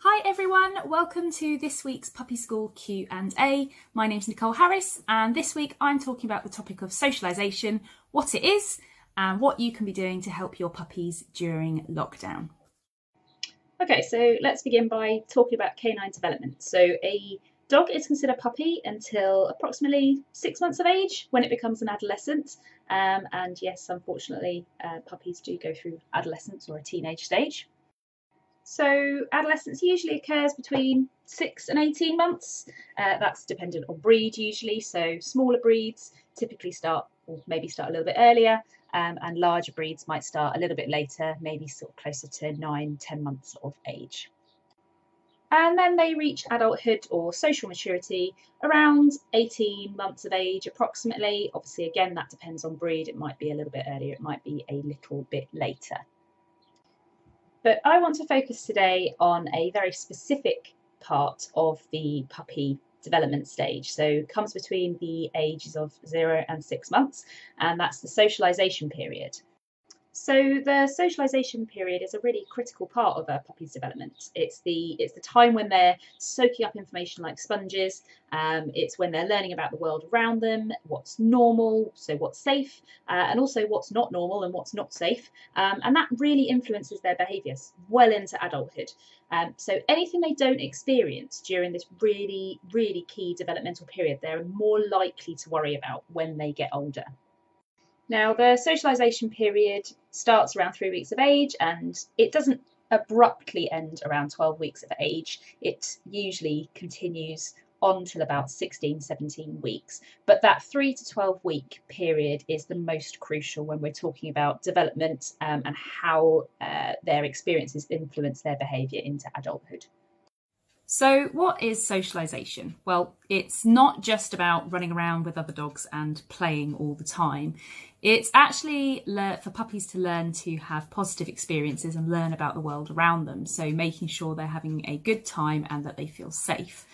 Hi everyone, welcome to this week's Puppy School Q&A. My name's Nicole Harris and this week I'm talking about the topic of socialisation, what it is and what you can be doing to help your puppies during lockdown. Okay, so let's begin by talking about canine development. So a dog is considered a puppy until approximately 6 months of age when it becomes an adolescent. And yes, unfortunately, puppies do go through adolescence or a teenage stage. So adolescence usually occurs between 6 and 18 months. That's dependent on breed usually. So smaller breeds typically start or maybe start a little bit earlier, and larger breeds might start a little bit later, maybe sort of closer to 9-10 months of age. And then they reach adulthood or social maturity around 18 months of age approximately. Obviously, again, that depends on breed. It might be a little bit earlier, it might be a little bit later. But I want to focus today on a very specific part of the puppy development stage. So it comes between the ages of 0 and 6 months, and that's the socialisation period. So the socialisation period is a really critical part of a puppy's development. It's the time when they're soaking up information like sponges. It's when they're learning about the world around them, what's normal, so what's safe, and also what's not normal and what's not safe. And that really influences their behaviours well into adulthood. So anything they don't experience during this really, really key developmental period, they're more likely to worry about when they get older. Now, the socialisation period starts around 3 weeks of age and it doesn't abruptly end around 12 weeks of age. It usually continues on till about 16-17 weeks. But that 3 to 12 week period is the most crucial when we're talking about development and how their experiences influence their behaviour into adulthood. So what is socialisation? Well, it's not just about running around with other dogs and playing all the time. It's actually for puppies to learn to have positive experiences and learn about the world around them. So making sure they're having a good time and that they feel safe.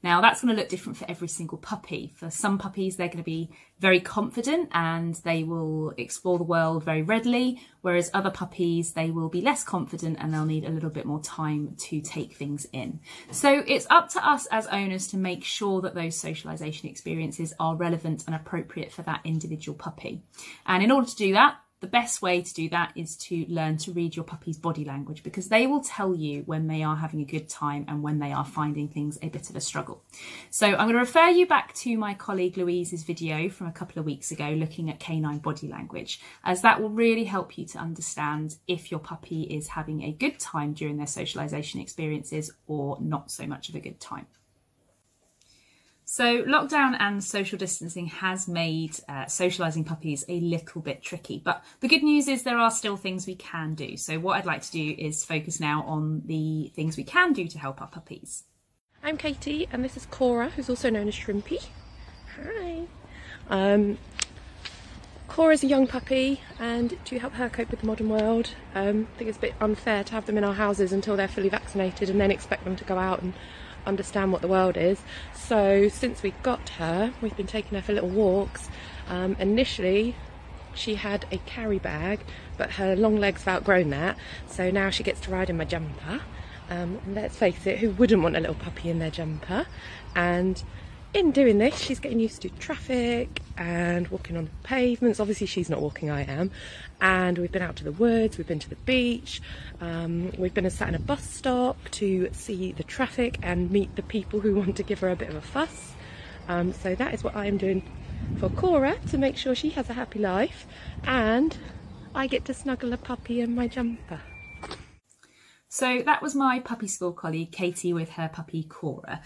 Now that's going to look different for every single puppy. For some puppies, they're going to be very confident and they will explore the world very readily, whereas other puppies, they will be less confident and they'll need a little bit more time to take things in. So it's up to us as owners to make sure that those socialisation experiences are relevant and appropriate for that individual puppy. And in order to do that, the best way to do that is to learn to read your puppy's body language, because they will tell you when they are having a good time and when they are finding things a bit of a struggle. So I'm going to refer you back to my colleague Louise's video from a couple of weeks ago looking at canine body language, as that will really help you to understand if your puppy is having a good time during their socialisation experiences or not so much of a good time. So lockdown and social distancing has made socialising puppies a little bit tricky, but the good news is there are still things we can do. So what I'd like to do is focus now on the things we can do to help our puppies. I'm Katie and this is Cora, who's also known as Shrimpy. Hi. Cora's a young puppy, and to help her cope with the modern world, I think it's a bit unfair to have them in our houses until they're fully vaccinated and then expect them to go out and understand what the world is. So since we got her, we've been taking her for little walks. Initially she had a carry bag, but her long legs have outgrown that, so now she gets to ride in my jumper. And let's face it, who wouldn't want a little puppy in their jumper? And in doing this, she's getting used to traffic and walking on the pavements. Obviously she's not walking, I am. And we've been out to the woods, we've been to the beach, we've been sat in a bus stop to see the traffic and meet the people who want to give her a bit of a fuss. So that is what I am doing for Cora, to make sure she has a happy life and I get to snuggle a puppy in my jumper. So that was my puppy school colleague Katie with her puppy Cora,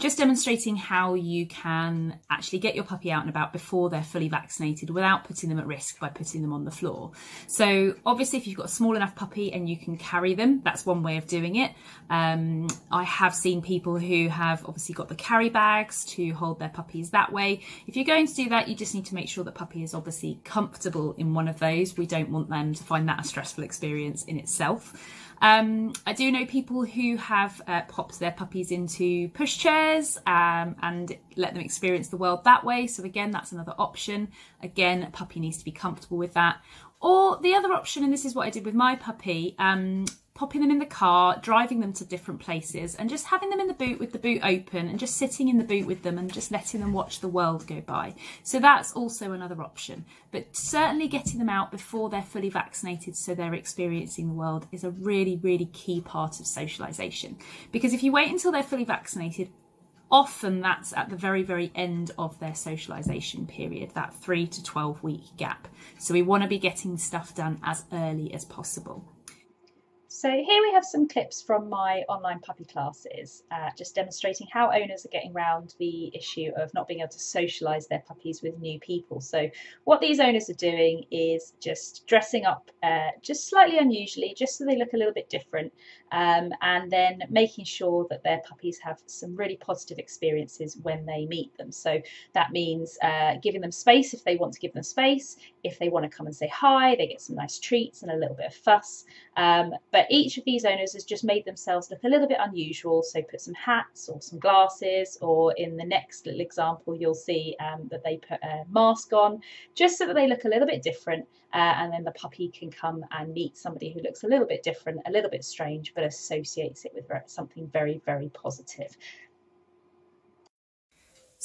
just demonstrating how you can actually get your puppy out and about before they're fully vaccinated without putting them at risk by putting them on the floor. So obviously if you've got a small enough puppy and you can carry them, that's one way of doing it. I have seen people who have obviously got the carry bags to hold their puppies that way. If you're going to do that, you just need to make sure the puppy is obviously comfortable in one of those. We don't want them to find that a stressful experience in itself. I do know people who have popped their puppies into pushchairs and let them experience the world that way. So again, that's another option. Again, a puppy needs to be comfortable with that. Or the other option, and this is what I did with my puppy, popping them in the car, driving them to different places, and just having them in the boot with the boot open and just sitting in the boot with them and just letting them watch the world go by. So that's also another option. But certainly getting them out before they're fully vaccinated so they're experiencing the world is a really, really key part of socialisation. Because if you wait until they're fully vaccinated, often that's at the very, very end of their socialisation period, that 3 to 12 week gap. So we want to be getting stuff done as early as possible. So here we have some clips from my online puppy classes, just demonstrating how owners are getting around the issue of not being able to socialise their puppies with new people. So what these owners are doing is just dressing up just slightly unusually, just so they look a little bit different, and then making sure that their puppies have some really positive experiences when they meet them. So that means giving them space if they want to give them space. If they want to come and say hi, they get some nice treats and a little bit of fuss. But each of these owners has just made themselves look a little bit unusual. So put some hats or some glasses, or in the next little example, you'll see that they put a mask on, just so that they look a little bit different. And then the puppy can come and meet somebody who looks a little bit different, a little bit strange, but associates it with something very, very positive.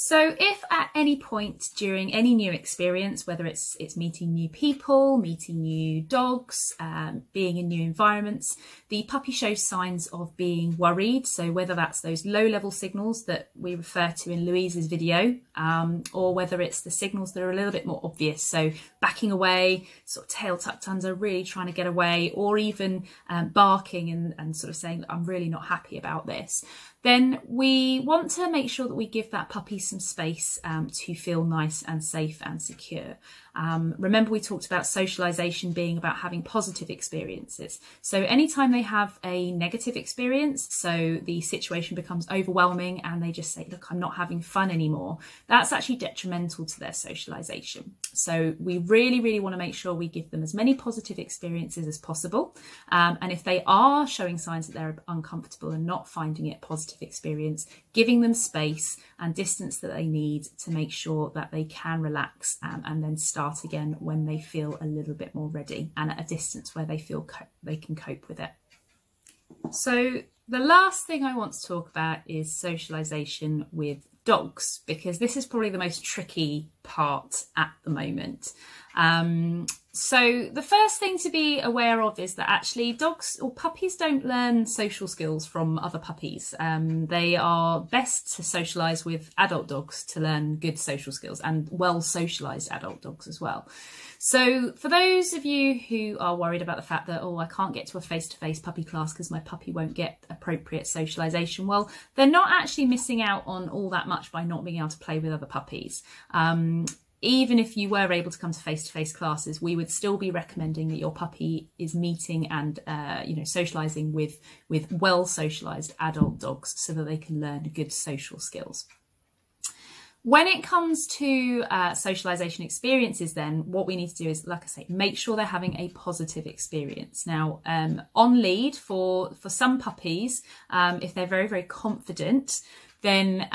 So if at any point during any new experience, whether it's meeting new people, meeting new dogs, being in new environments, the puppy shows signs of being worried, so whether that's those low-level signals that we refer to in Louise's video, or whether it's the signals that are a little bit more obvious, so backing away, sort of tail tucked under, really trying to get away, or even barking and sort of saying, I'm really not happy about this, then we want to make sure that we give that puppy some space to feel nice and safe and secure. Remember, we talked about socialization being about having positive experiences. So anytime they have a negative experience, so the situation becomes overwhelming and they just say, look, I'm not having fun anymore, that's actually detrimental to their socialization. So we really, really want to make sure we give them as many positive experiences as possible. And if they are showing signs that they're uncomfortable and not finding it a positive experience, giving them space and distance that they need to make sure that they can relax and then start again when they feel a little bit more ready and at a distance where they feel they can cope with it. So the last thing I want to talk about is socialization with dogs, because this is probably the most tricky part at the moment. So the first thing to be aware of is that actually dogs or puppies don't learn social skills from other puppies. They are best to socialise with adult dogs to learn good social skills, and well socialised adult dogs as well. So for those of you who are worried about the fact that, oh, I can't get to a face-to-face puppy class because my puppy won't get appropriate socialisation, well, they're not actually missing out on all that much by not being able to play with other puppies. Even if you were able to come to face-to-face classes, we would still be recommending that your puppy is meeting and socialising with well socialised adult dogs so that they can learn good social skills. When it comes to socialisation experiences, then what we need to do is, like I say, make sure they're having a positive experience. Now, on lead for some puppies, if they're very, very confident, then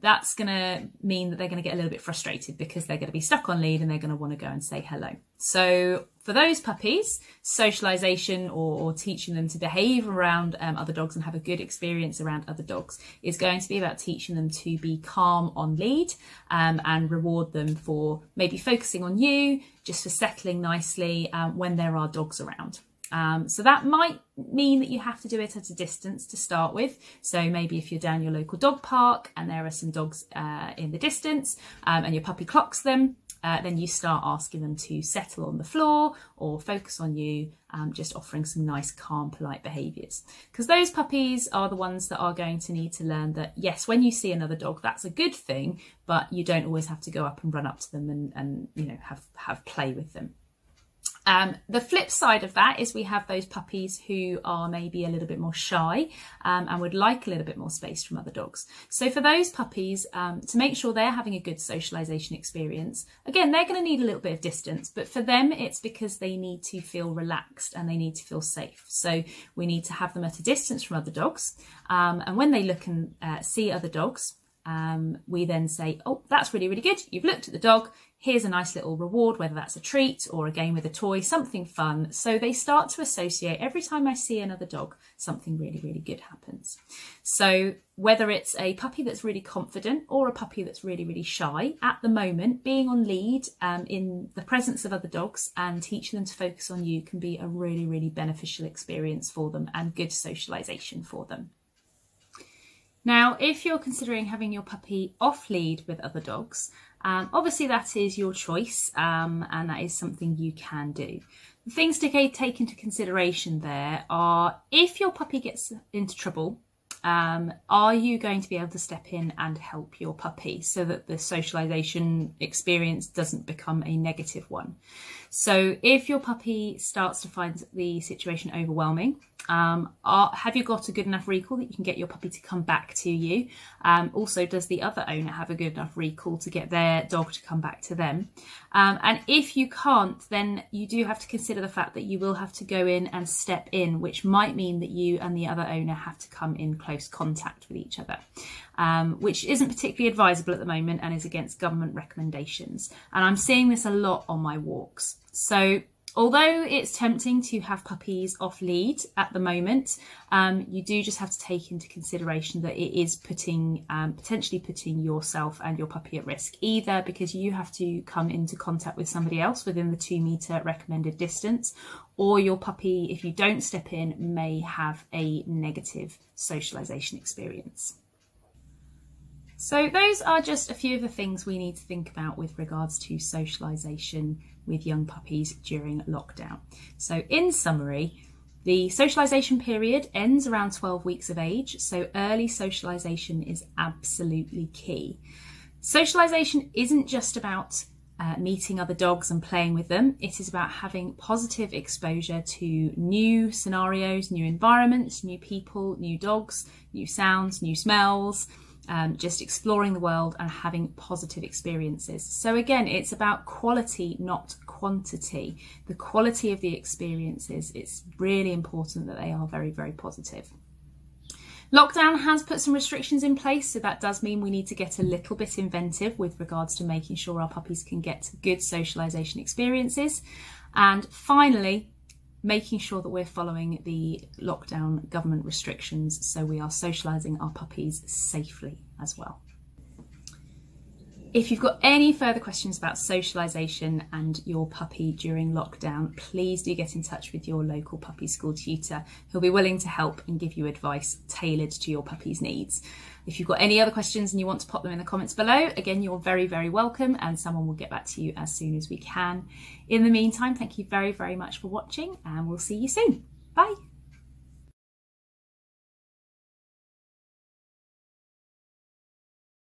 that's going to mean that they're going to get a little bit frustrated because they're going to be stuck on lead and they're going to want to go and say hello. So for those puppies, socialization or teaching them to behave around other dogs and have a good experience around other dogs is going to be about teaching them to be calm on lead and reward them for maybe focusing on you, just for settling nicely when there are dogs around. So that might mean that you have to do it at a distance to start with. So maybe if you're down your local dog park and there are some dogs in the distance and your puppy clocks them, then you start asking them to settle on the floor or focus on you, just offering some nice, calm, polite behaviours. Because those puppies are the ones that are going to need to learn that, yes, when you see another dog, that's a good thing, but you don't always have to go up and run up to them and have play with them. The flip side of that is we have those puppies who are maybe a little bit more shy and would like a little bit more space from other dogs. So for those puppies, to make sure they're having a good socialisation experience, again, they're going to need a little bit of distance, but for them, it's because they need to feel relaxed and they need to feel safe. So we need to have them at a distance from other dogs. And when they look and see other dogs, we then say, oh, that's really, really good. You've looked at the dog. Here's a nice little reward, whether that's a treat or a game with a toy, something fun. So they start to associate, every time I see another dog, something really, really good happens. So whether it's a puppy that's really confident or a puppy that's really, really shy, at the moment, being on lead in the presence of other dogs and teaching them to focus on you can be a really, really beneficial experience for them and good socialisation for them. Now, if you're considering having your puppy off lead with other dogs, obviously that is your choice and that is something you can do. The things to take into consideration there are, if your puppy gets into trouble, are you going to be able to step in and help your puppy so that the socialisation experience doesn't become a negative one? So if your puppy starts to find the situation overwhelming, have you got a good enough recall that you can get your puppy to come back to you? Also, does the other owner have a good enough recall to get their dog to come back to them? And if you can't, then you do have to consider the fact that you will have to go in and step in, which might mean that you and the other owner have to come in close contact with each other, which isn't particularly advisable at the moment and is against government recommendations. And I'm seeing this a lot on my walks. So although it's tempting to have puppies off lead at the moment, you do just have to take into consideration that it is potentially putting yourself and your puppy at risk, either because you have to come into contact with somebody else within the 2 metre recommended distance, or your puppy, if you don't step in, may have a negative socialisation experience. So those are just a few of the things we need to think about with regards to socialisation with young puppies during lockdown. So in summary, the socialisation period ends around 12 weeks of age, so early socialisation is absolutely key. Socialisation isn't just about meeting other dogs and playing with them. It is about having positive exposure to new scenarios, new environments, new people, new dogs, new sounds, new smells, just exploring the world and having positive experiences. So again, it's about quality, not quantity. The quality of the experiences, it's really important that they are very, very positive. Lockdown has put some restrictions in place, so that does mean we need to get a little bit inventive with regards to making sure our puppies can get good socialisation experiences. And finally, making sure that we're following the lockdown government restrictions so we are socialising our puppies safely as well. If you've got any further questions about socialisation and your puppy during lockdown, please do get in touch with your local puppy school tutor who'll be willing to help and give you advice tailored to your puppy's needs. If you've got any other questions and you want to pop them in the comments below, again, you're very, very welcome and someone will get back to you as soon as we can. In the meantime, thank you very, very much for watching and we'll see you soon. Bye.